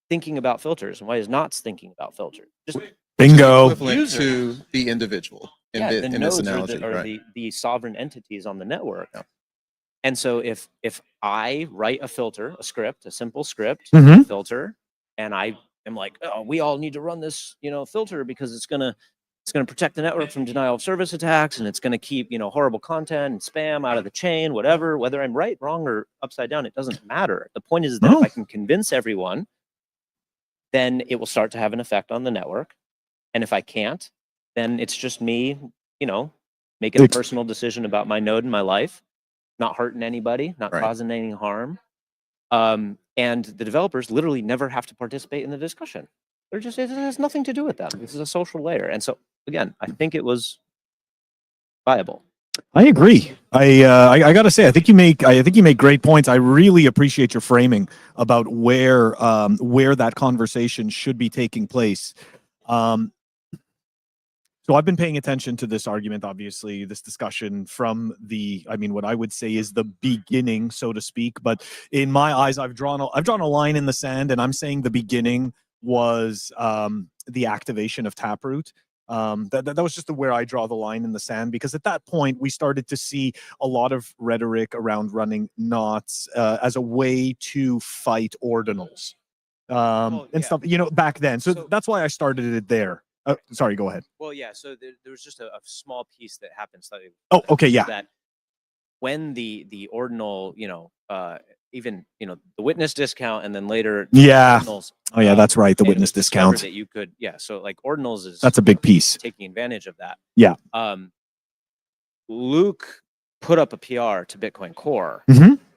thinking about filters and why is Knots thinking about filters? Just equivalent to the individual in this nodes analogy, are the sovereign entities on the network. And so if I write a filter, a script, a simple script Mhm. filter, and I am like, oh, we all need to run this, filter because it's gonna protect the network from denial of service attacks, and it's gonna keep, horrible content and spam out of the chain, whatever. Whether I'm right, wrong, or upside down, it doesn't matter. The point is that if I can convince everyone, then it will start to have an effect on the network. And if I can't, then it's just me, making a personal decision about my node and my life, not hurting anybody, not causing any harm. And the developers literally never have to participate in the discussion. It has nothing to do with them. This is a social layer. And so again, I think it was viable. I agree. I gotta say, I think you make great points. I really appreciate your framing about where that conversation should be taking place. So I've been paying attention to this argument, obviously, this discussion from what I would say is the beginning, so to speak. But in my eyes, I've drawn a line in the sand, and I'm saying the beginning was the activation of Taproot. That was just where I draw the line in the sand, because at that point we started to see a lot of rhetoric around running knots as a way to fight ordinals and stuff, back then. So that's why I started it there. Sorry, go ahead. Well, yeah. So there was just a small piece that happened slightly. Oh, okay, yeah. That when the ordinal, even the witness discount, and then later, yeah. Ordinals, oh yeah, that's right. The witness discount that you could, So like ordinals is that's a big piece. Taking advantage of that. Yeah. Luke put up a PR to Bitcoin Core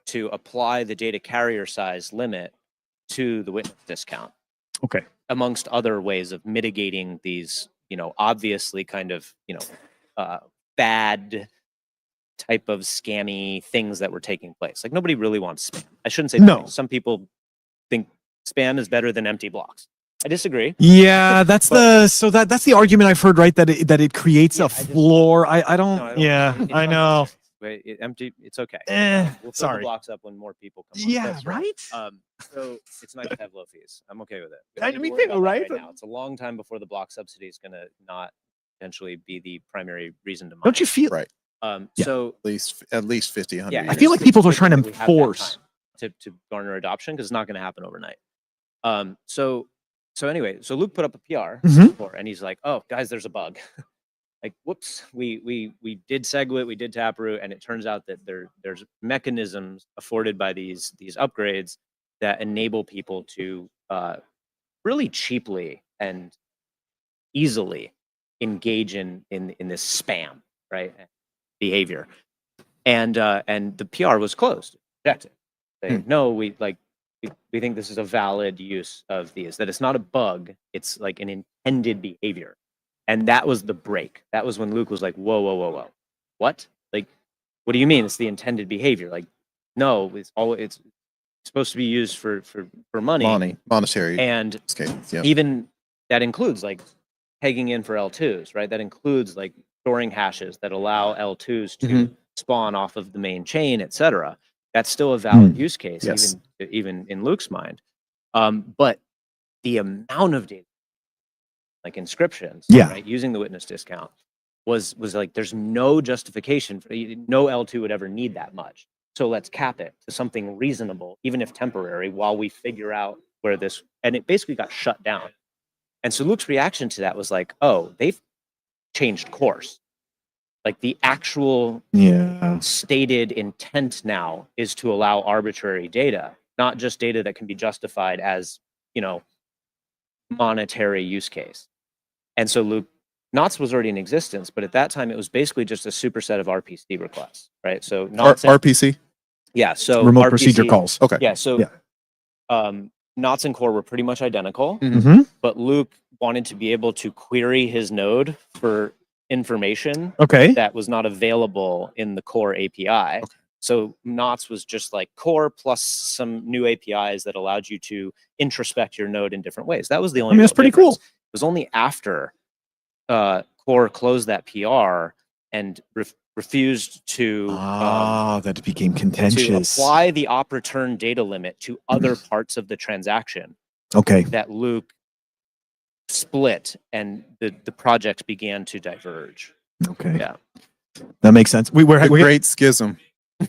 to apply the data carrier size limit to the witness discount. Okay. Amongst other ways of mitigating these, obviously kind of, bad type of scammy things that were taking place. Like nobody really wants spam. I shouldn't say no. Some people think spam is better than empty blocks. I disagree. Yeah, that's that's the argument I've heard, right? That it creates a floor. I don't. I know. Empty. It's okay. We'll fill the blocks up when more people come. Yeah, right. So it's nice to have low fees. I'm okay with it. I mean, right now, it's a long time before the block subsidy is going to not potentially be the primary reason to mine. Don't you feel right? So at least 50, 100 Yeah, I feel like people are trying to force to garner adoption, because it's not going to happen overnight. So anyway, so Luke put up a PR and he's like, "Oh, guys, there's a bug." Like, whoops, we did SegWit, we did Taproot, and it turns out that there's mechanisms afforded by these upgrades that enable people to really cheaply and easily engage in this spam, right, behavior. And the PR was closed, rejected. No, we think this is a valid use of these, that it's not a bug, it's like an intended behavior. And that was the break. That was when Luke was like, whoa. What? Like, what do you mean it's the intended behavior? Like, no, it's supposed to be used for monetary. And yeah. Even that includes like pegging in for L2s, right? That includes like storing hashes that allow L2s to spawn off of the main chain, etc. That's still a valid use case, even in Luke's mind. But the amount of data, like inscriptions, right, using the witness discount was like, there's no justification for, no L2 would ever need that much. So let's cap it to something reasonable, even if temporary, while we figure out where this, and it basically got shut down. And so Luke's reaction to that was like, oh, they've changed course. Like the actual stated intent now is to allow arbitrary data, not just data that can be justified as, monetary use case. And so Luke, Knots was already in existence, but at that time it was basically just a superset of RPC requests, right? So Knots RPC? Yeah, so remote RPC, procedure calls. Okay. Yeah, so Knots and Core were pretty much identical, but Luke wanted to be able to query his node for information that was not available in the Core API. So Knots was just like Core plus some new APIs that allowed you to introspect your node in different ways. That was the only. That's pretty cool. It was only after Core closed that PR and refused to that it became contentious, to apply the op return data limit to other parts of the transaction. That Luke split and the projects began to diverge. Yeah, that makes sense. We great schism.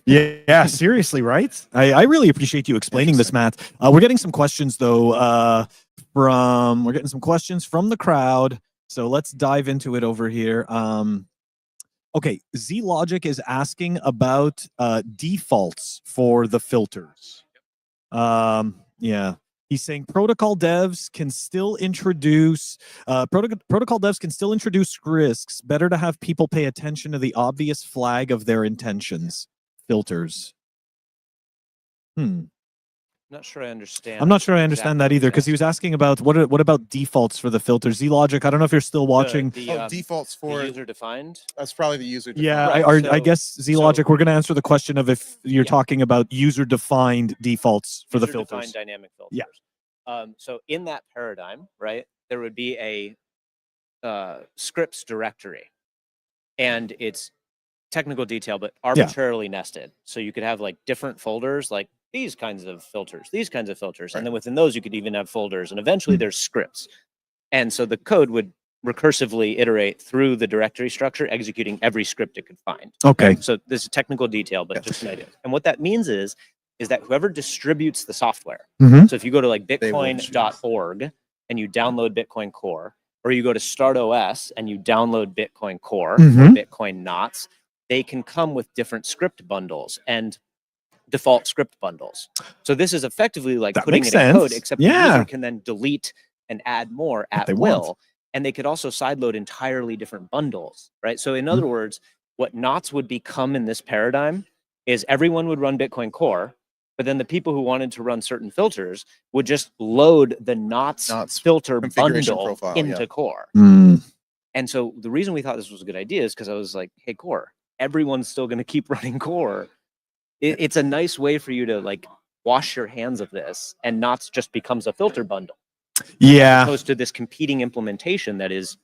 Yeah, seriously, right? I really appreciate you explaining this, Matt. We're getting some questions though we're getting some questions from the crowd. So let's dive into it over here. Okay, Z Logic is asking about defaults for the filters. Yeah. He's saying protocol devs can still introduce protocol devs can still introduce risks. Better to have people pay attention to the obvious flag of their intentions. Filters. Not sure I understand. I'm not sure I understand that either, because he was asking about what about defaults for the filters. Z Logic, I don't know if you're still watching. Defaults for user defined. That's probably the user defined. Yeah, Right, I guess Z Logic, we're going to answer the question of if you're talking about user defined defaults for the filters. User defined dynamic filters. Yeah. So in that paradigm, right, there would be a scripts directory, and it's technical detail, but arbitrarily nested. So you could have like different folders, like these kinds of filters, Right. and then within those you could even have folders, and eventually there's scripts. And so the code would recursively iterate through the directory structure, executing every script it could find. Okay. So this is technical detail, but just an idea. And what that means is that whoever distributes the software. So if you go to like bitcoin.org and you download Bitcoin Core, or you go to StartOS and you download Bitcoin Core or Bitcoin Knots, they can come with different script bundles and default script bundles. So this is effectively like putting it in code, except the user can then delete and add more at will. And they could also sideload entirely different bundles, right? So in other words, what Knots would become in this paradigm is everyone would run Bitcoin Core, but then the people who wanted to run certain filters would just load the Knots filter bundle into Core. And so the reason we thought this was a good idea is because I was like, hey, Core, everyone's still going to keep running Core. It's a nice way for you to like wash your hands of this, and Knots just becomes a filter bundle. Yeah. As opposed to this competing implementation that is,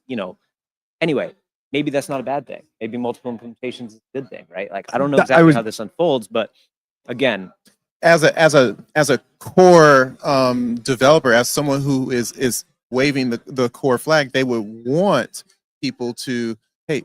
anyway, maybe that's not a bad thing. Maybe multiple implementations is a good thing, right? Like, I don't know exactly how this unfolds, but again, as a core developer, as someone who is waving the core flag, they would want people to, hey,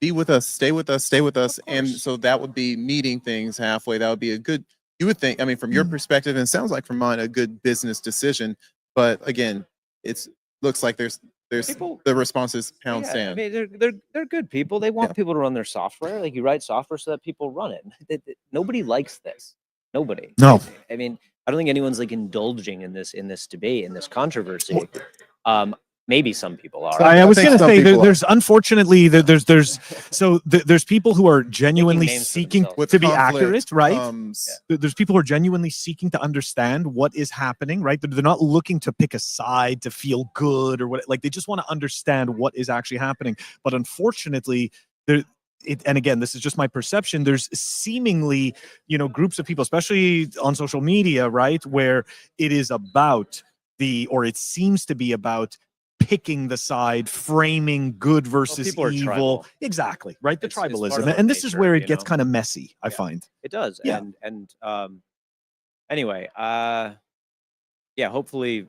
be with us, stay with us, stay with us. And so that would be meeting things halfway. That would be a good, you would think, I mean, from your perspective, and it sounds like from mine, a good business decision. But again, it's looks like there's people, the response is pound sand. I mean, they're good people. They want people to run their software. Like, you write software so that people run it. Nobody likes this. Nobody. No. I mean, I don't think anyone's like indulging in this debate, in this controversy. Maybe some people are. I was going to say there's unfortunately there's people who are genuinely seeking to be accurate, right? There's people who are genuinely seeking to understand what is happening, right? They're not looking to pick a side to feel good or what, like they just want to understand what is actually happening. But unfortunately, and again, this is just my perception, there's seemingly, groups of people, especially on social media, right, where it is about or it seems to be about picking the side, framing good versus evil. Exactly, right? The tribalism. And this is where it gets kind of messy, I find. It does. Yeah. And anyway, hopefully,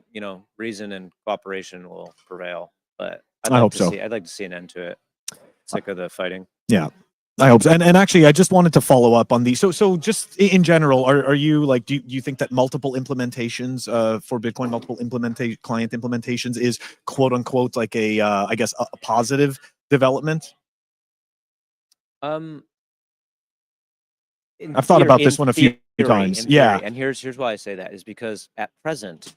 reason and cooperation will prevail. But I'd like to see an end to it. Sick of the fighting. Yeah. I hope so. And actually, I just wanted to follow up on these. So just in general, are you like, do you think that multiple implementations for Bitcoin, multiple client implementations is quote unquote like I guess a positive development? I've thought about this one a few times. Yeah. And here's why I say that is because at present,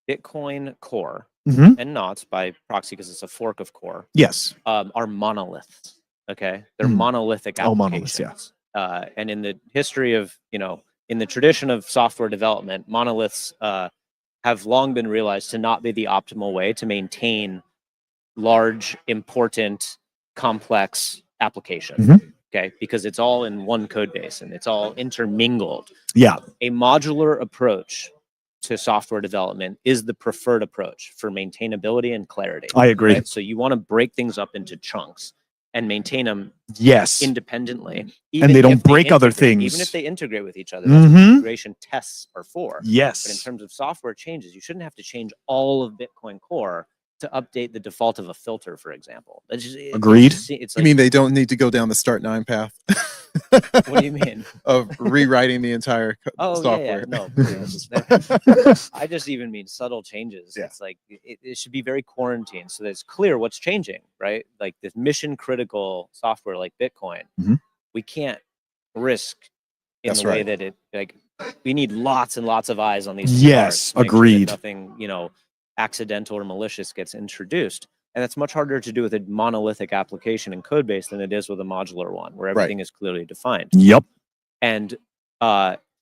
Bitcoin Core and Knots by proxy, because it's a fork of Core. Yes. Are monoliths. Okay, they're monolithic applications. And in the history of, in the tradition of software development, monoliths have long been realized to not be the optimal way to maintain large, important, complex applications. Okay, because it's all in one code base and it's all intermingled. Yeah. A modular approach to software development is the preferred approach for maintainability and clarity. I agree. Right? So you want to break things up into chunks and maintain them independently. And they don't break other things. Even if they integrate with each other. That's what integration tests are for. Yes. But in terms of software changes, you shouldn't have to change all of Bitcoin Core to update the default of a filter, for example. Agreed. It's You like, mean they don't need to go down the Start9 path? what do you mean? Of rewriting the entire Oh, software? no, please. I just even mean subtle changes. Yeah. It's like it should be very quarantined so that it's clear what's changing, right? Like this mission critical software like Bitcoin, we can't risk in That's the way right. that we need lots and lots of eyes on these Yes, cards to make sure that agreed. nothing, accidental or malicious gets introduced. And that's much harder to do with a monolithic application and code base than it is with a modular one where everything is clearly defined. Yep. And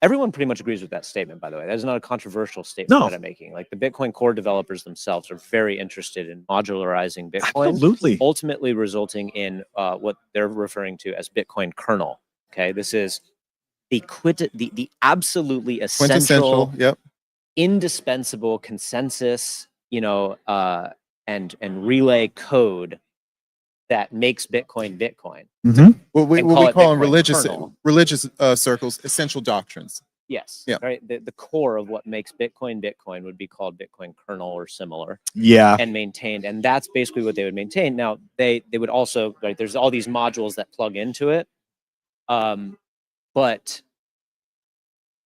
everyone pretty much agrees with that statement, by the way. That is not a controversial statement that I'm making. Like the Bitcoin core developers themselves are very interested in modularizing Bitcoin, Absolutely. ultimately resulting in what they're referring to as Bitcoin kernel. Okay, this is the absolutely essential, Yep. indispensable consensus, and relay code that makes Bitcoin Bitcoin. What we call it call in Bitcoin religious circles essential doctrines. Yes. Yeah. Right. The core of what makes Bitcoin Bitcoin would be called Bitcoin kernel or similar. Yeah. And maintained. And that's basically what they would maintain. Now they would also, right, there's all these modules that plug into it. But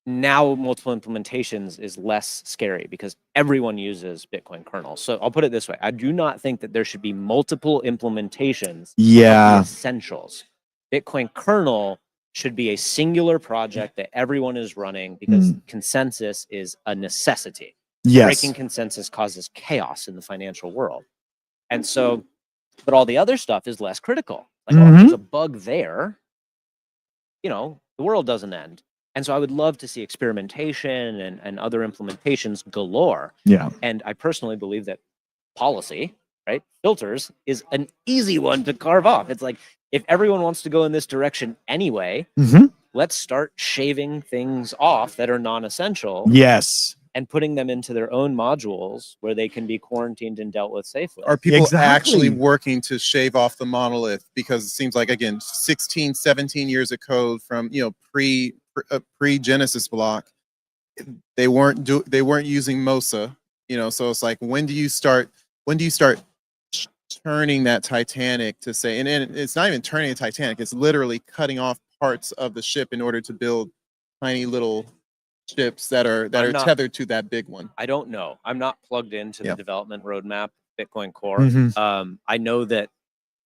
now multiple implementations is less scary because everyone uses Bitcoin kernel. So I'll put it this way. I do not think that there should be multiple implementations of the essentials. Bitcoin kernel should be a singular project that everyone is running because consensus is a necessity. Yes. Breaking consensus causes chaos in the financial world. And so, but all the other stuff is less critical. Like, oh, if there's a bug there, the world doesn't end. And so I would love to see experimentation and other implementations galore. Yeah. And I personally believe that policy, right, filters is an easy one to carve off. It's like, if everyone wants to go in this direction anyway, let's start shaving things off that are non-essential. Yes. And putting them into their own modules where they can be quarantined and dealt with safely. Are people actually working to shave off the monolith? Because it seems like, again, 16, 17 years of code from, pre-Genesis block, they weren't using MOSA, so it's like, when do you start turning that Titanic to say, and it's not even turning a Titanic, it's literally cutting off parts of the ship in order to build tiny little ships that are tethered to that big one. I don't know. I'm not plugged into the development roadmap, Bitcoin Core. I know that,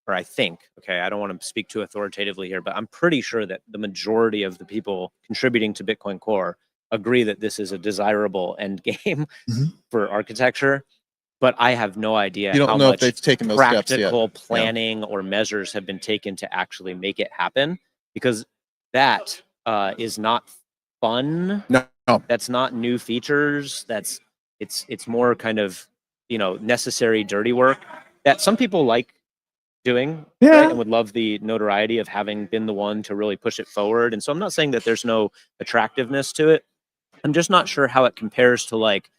or I think, okay, I don't want to speak too authoritatively here, but I'm pretty sure that the majority of the people contributing to Bitcoin Core agree that this is a desirable end game for architecture. But I have no idea how much they've taken those practical planning or measures have been taken to actually make it happen, because that is not fun. No. That's not new features. It's more kind of, necessary dirty work that some people like doing, right? And would love the notoriety of having been the one to really push it forward. And so I'm not saying that there's no attractiveness to it. I'm just not sure how it compares to like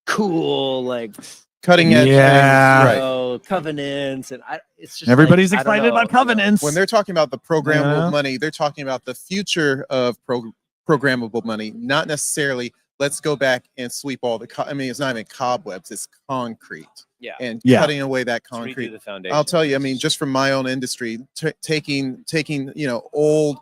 cool, like cutting edge things, right? Covenants, and it's just everybody's excited about covenants. When they're talking about the programmable money, they're talking about the future of programmable money, not necessarily let's go back and sweep all the it's not even cobwebs, it's concrete. And cutting away that concrete. I'll tell you, just from my own industry, taking old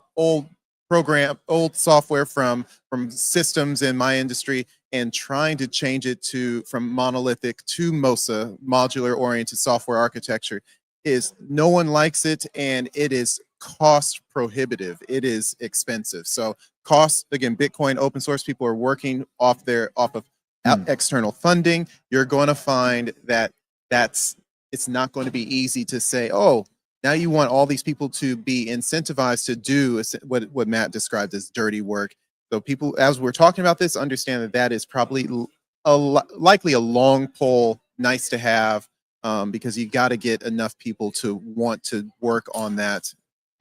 software from systems in my industry and trying to change it from monolithic to MOSA, modular oriented software architecture, is no one likes it, and it is cost prohibitive. It is expensive. So cost, again, Bitcoin open source people are working off of external funding. You're going to find that it's not going to be easy to say, oh, now you want all these people to be incentivized to do what Matt described as dirty work. So people, as we're talking about this, understand that is probably likely a long pole, nice to have, because you got to get enough people to want to work on that.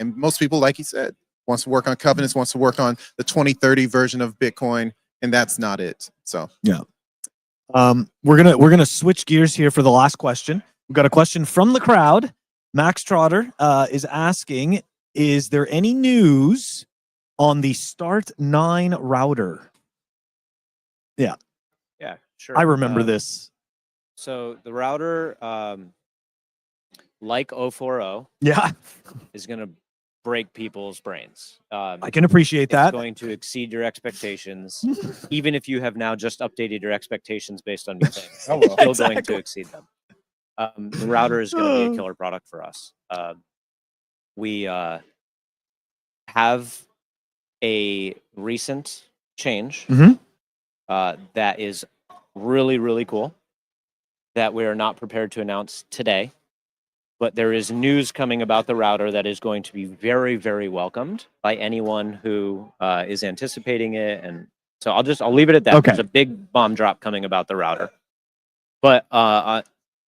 And most people, like he said, wants to work on covenants, wants to work on the 2030 version of Bitcoin, and that's not it. So yeah, we're gonna switch gears here for the last question. We've got a question from the crowd. Max Trotter is asking, is there any news on the Start9 router? Yeah, sure. I remember this. So the router, like 040, Yeah, is going to break people's brains. I can appreciate It's that. going to exceed your expectations, even if you have now just updated your expectations based on new things. Oh, It's well. still Exactly. going to exceed them. The router is going to be a killer product for us. We have a recent change Mhm. that is really, really cool that we are not prepared to announce today. But there is news coming about the router that is going to be very, very welcomed by anyone who is anticipating it. And so I'll leave it at that. Okay. There's a big bomb drop coming about the router. But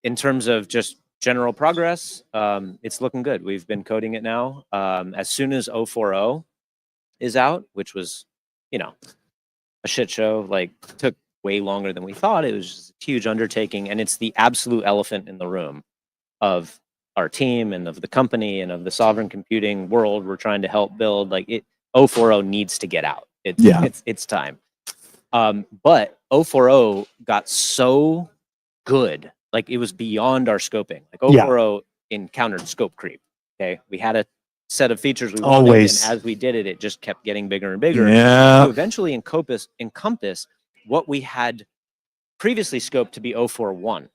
in terms of just general progress, it's looking good. We've been coding it now. As soon as 040 is out, which was, you know, a shit show, like took way longer than we thought. It was just a huge undertaking, and it's the absolute elephant in the room of our team and of the company and of the sovereign computing world we're trying to help build. Like 040 needs to get out. It's time. But 040 got so good, like it was beyond our scoping. Like 040 encountered scope creep. Okay, we had a set of features we wanted, Always. and as we did it, it just kept getting bigger and bigger. Yeah. To eventually encompass what we had previously scoped to be 041.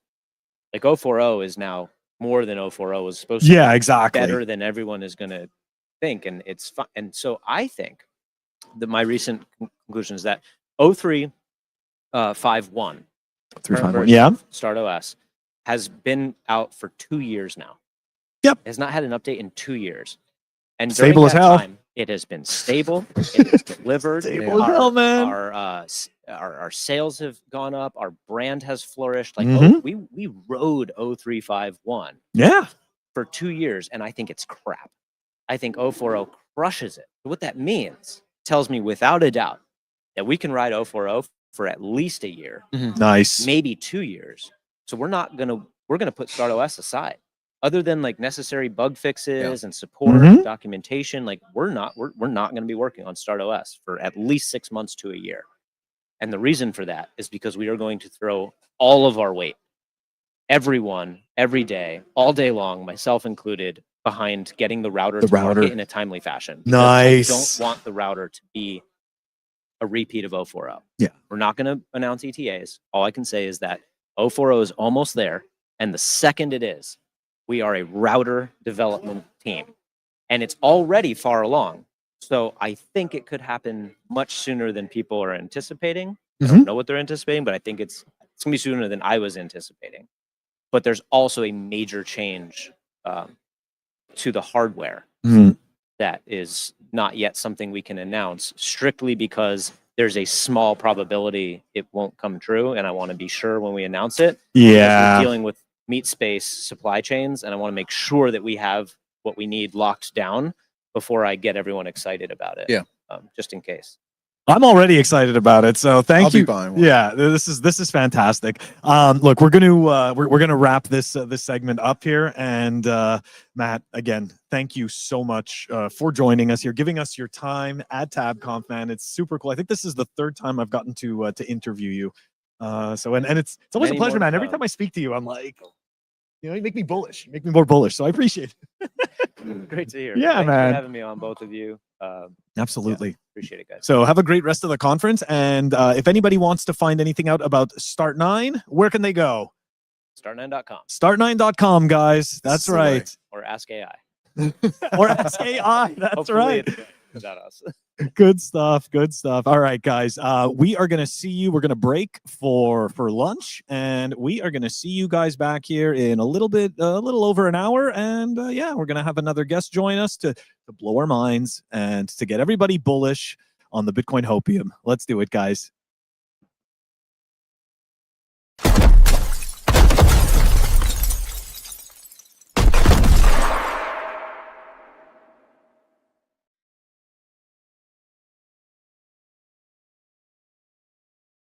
Like 040 is now more than 040 was supposed to be. Yeah, exactly. Better than everyone is going to think, and it's fun. And so I think that my recent conclusion is that 0351 351. Yeah. StartOS has been out for 2 years now. Yep. It has not had an update in 2 years. And Stable during as that hell. Time, it has been stable. It has delivered. Stable as hell, man. Our sales have gone up. Our brand has flourished. Like we rode 0351 Yeah. for 2 years, and I think it's crap. I think 040 crushes it. What that means tells me without a doubt that we can ride 040 for at least a year, Nice. maybe 2 years. So we're gonna put StartOS aside. Other than like necessary bug fixes and support and documentation, like we're not going to be working on StartOS for at least 6 months to a year. And the reason for that is because we are going to throw all of our weight, everyone, every day, all day long, myself included, behind getting the router to market in a timely fashion. Because Nice. I don't want the router to be a repeat of 040. Yeah. We're not going to announce ETAs. All I can say is that 040 is almost there. And the second it is, we are a router development team. And it's already far along. So I think it could happen much sooner than people are anticipating. I don't know what they're anticipating, but I think it's going to be sooner than I was anticipating. But there's also a major change to the hardware that is not yet something we can announce, strictly because there's a small probability it won't come true. And I want to be sure when we announce it. Yeah. We're dealing with meat space supply chains, and I want to make sure that we have what we need locked down before I get everyone excited about it. Yeah. Just in case. I'm already excited about it. So thank I'll you. be buying one. Yeah, this is fantastic. Look, we're gonna wrap this segment up here, and Matt, again, thank you so much for joining us here, giving us your time at Tabconf, man. It's super cool. I think this is the third time I've gotten to interview you. So it's always a pleasure, man. Every time I speak to you, I'm like, you know, you make me bullish, you make me more bullish. So I appreciate it. Great to hear. Yeah, Thanks man. for having me on, both of you. Absolutely. Yeah, appreciate it, guys. So have a great rest of the conference. And if anybody wants to find anything out about Start9, where can they go? Start9.com. Start9.com, guys. That's right. Or Ask AI. Or Ask AI. That's Hopefully right. It's not us. Good stuff. Good stuff. All right, guys. We are gonna see you. We're gonna break for lunch, and we are gonna see you guys back here in a little over an hour. And yeah, we're gonna have another guest join us to blow our minds and to get everybody bullish on the Bitcoin hopium. Let's do it, guys.